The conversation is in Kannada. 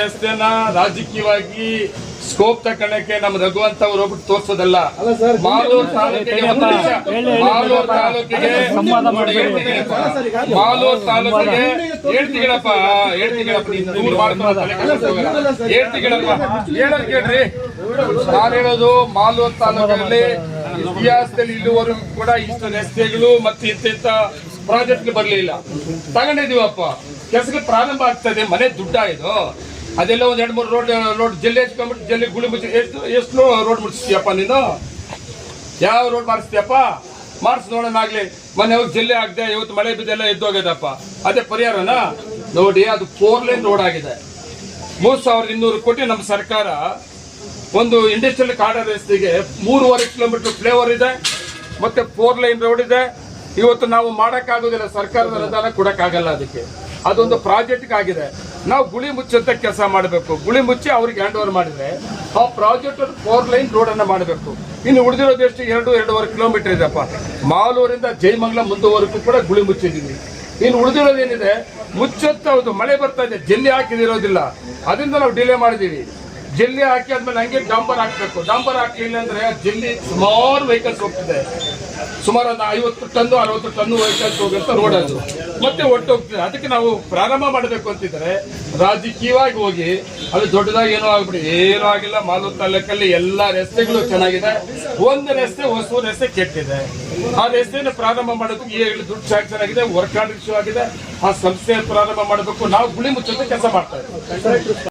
ರಸ್ತೆಯನ್ನ ರಾಜಕೀಯವಾಗಿ ಸ್ಕೋಪ್ ತಗೊಳ್ಳಕ್ಕೆ ನಮ್ಮ ರಘುವಂತ ಅವರು ಹೋಗ್ಬಿಟ್ಟು ತೋರ್ಸೋದಲ್ಲ. ಮಾಲೂರು ತಾಲೂಕಿಗೆ ಹೇಳ್ರಿ. ನಾನು ಹೇಳೋದು ಮಾಲೂರು ತಾಲೂಕಿನಲ್ಲಿ ಇತಿಹಾಸದಲ್ಲಿ ಇಲ್ಲಿವರೆಗೂ ಕೂಡ ಇಷ್ಟು ರಸ್ತೆಗಳು ಮತ್ತೆ ಇಂಥ ಪ್ರಾಜೆಕ್ಟ್ ಬರ್ಲಿಲ್ಲ. ತಗೊಂಡಿದೀವಪ್ಪ, ಕೆಲಸಕ್ಕೆ ಪ್ರಾರಂಭ ಆಗ್ತದೆ. ಮನೆ ದುಡ್ಡ ಇದು. ಅದೆಲ್ಲ ಒಂದ್ 2-3 ರೋಡ್ ಜಲ್ಲಿ ಹಚ್ಕೊಂಡ್ಬಿಟ್ಟು ಜಲ್ಲಿ ಗುಳಿ ಮುಚ್ಚಿ ಎಷ್ಟು ರೋಡ್ ಮುಟ್ಟಿಸ್ತೀಯಪ್ಪ ನೀನು? ಯಾವ ರೋಡ್ ಮಾಡಿಸ್ತೀಯಪ್ಪ? ಮಾಡಿಸ್ ನೋಡೋಣ ಆಗ್ಲಿ. ಮೊನ್ನೆ ಹೋಗಿ ಜಲ್ಲಿ ಆಗದೆ, ಇವತ್ತು ಮಳೆ ಬಿದ್ದೆಲ್ಲ ಎದ್ದೋಗ್ಯದಪ್ಪ. ಅದೇ ಪರಿಹಾರನ ನೋಡಿ. ಅದು 4 ಲೈನ್ ರೋಡ್ ಆಗಿದೆ. 3200 ಕೋಟಿ ನಮ್ಮ ಸರ್ಕಾರ ಒಂದು ಇಂಡಸ್ಟ್ರಿಯಲ್ ಕಾರಿಡಾರ್ ರಸ್ತೆಗೆ 3.5 ಕಿಲೋಮೀಟರ್ ಫ್ಲೇವರ್ ಇದೆ, ಮತ್ತೆ 4 ಲೈನ್ ರೋಡ್ ಇದೆ. ಇವತ್ತು ನಾವು ಮಾಡೋಕ್ಕಾಗೋದಿಲ್ಲ, ಸರ್ಕಾರದ ಅನುದಾನ ಕೊಡಕ್ಕಾಗಲ್ಲ. ಅದಕ್ಕೆ ಅದೊಂದು ಪ್ರಾಜೆಕ್ಟ್ ಆಗಿದೆ. ನಾವು ಗುಳಿ ಮುಚ್ಚಂತ ಕೆಲಸ ಮಾಡಬೇಕು. ಗುಳಿ ಮುಚ್ಚಿ ಅವ್ರಿಗೆ ಹ್ಯಾಂಡ್ ಓವರ್ ಮಾಡಿದ್ರೆ ಆ ಪ್ರಾಜೆಕ್ಟ್ 4 ಲೈನ್ ರೋಡ್ ಅನ್ನ ಮಾಡಬೇಕು. ಇನ್ನು ಉಳಿದಿರೋದು ಎಷ್ಟು? 2-2.5 ಕಿಲೋಮೀಟರ್ ಇದೆಪ್ಪ. ಮಾಲೂರಿಂದ ಜಯಮಂಗಲ ಮುಂದುವರೆಗೂ ಕೂಡ ಗುಳಿ ಮುಚ್ಚಿದೀವಿ. ಇನ್ನು ಉಳಿದಿರೋದೇನಿದೆ ಮುಚ್ಚಂತ. ಹೌದು, ಮಳೆ ಬರ್ತಾ ಇದೆ, ಜಲ್ಲಿ ಹಾಕಿದಿರೋದಿಲ್ಲ, ಅದರಿಂದ ನಾವು ಡಿಲೇ ಮಾಡಿದೀವಿ. ಜಲ್ಲಿ ಹಾಕಿ ಆದ್ಮೇಲೆ ಹಂಗೆ ಡಾಂಬರ್ ಹಾಕ್ಬೇಕು. ಡಾಂಬರ್ ಹಾಕಲಿಲ್ಲ ಅಂದ್ರೆ ಜಲ್ಲಿ ಸುಮಾರು ವೆಹಿಕಲ್ಸ್ ಹೋಗ್ತಿದೆ. ಸುಮಾರು ಒಂದು 50 ಟನ್ 60 ಟನ್ ವೆಹಿಕಲ್ಸ್ ಹೋಗುವಂತ ರೋಡ್ ಅದು ಮತ್ತೆ ಒಟ್ಟು ಹೋಗ್ತಿದೆ. ಅದಕ್ಕೆ ನಾವು ಪ್ರಾರಂಭ ಮಾಡಬೇಕು ಅಂತಿದ್ರೆ ರಾಜಕೀಯವಾಗಿ ಹೋಗಿ ಅದು ದೊಡ್ಡದಾಗಿ ಏನೋ ಆಗ್ಬಿಡಿ. ಏನೂ ಆಗಿಲ್ಲ. ಮಾಲೂರು ತಾಲೂಕಲ್ಲಿ ಎಲ್ಲಾ ರಸ್ತೆಗಳು ಚೆನ್ನಾಗಿದೆ. ಒಂದು ರಸ್ತೆ ಹೊಸ ರಸ್ತೆ ಕೆಟ್ಟಿದೆ. ಆ ರಸ್ತೆಯನ್ನು ಪ್ರಾರಂಭ ಮಾಡೋದಕ್ಕೆ ಈಗಾಗಲೇ ದುಡ್ಡು ಸ್ಯಾಂಕ್ಷನ್ ಆಗಿದೆ, ವರ್ಕ್ ಆರ್ಡರ್ ಇಶ್ಯೂ ಆಗಿದೆ. ಆ ಸಂಸ್ಥೆ ಪ್ರಾರಂಭ ಮಾಡಬೇಕು. ನಾವು ಗುಳಿ ಮುಚ್ಚೋದಕ್ಕೆ ಕೆಲಸ ಮಾಡ್ತಾ ಇದ್ದೀವಿ.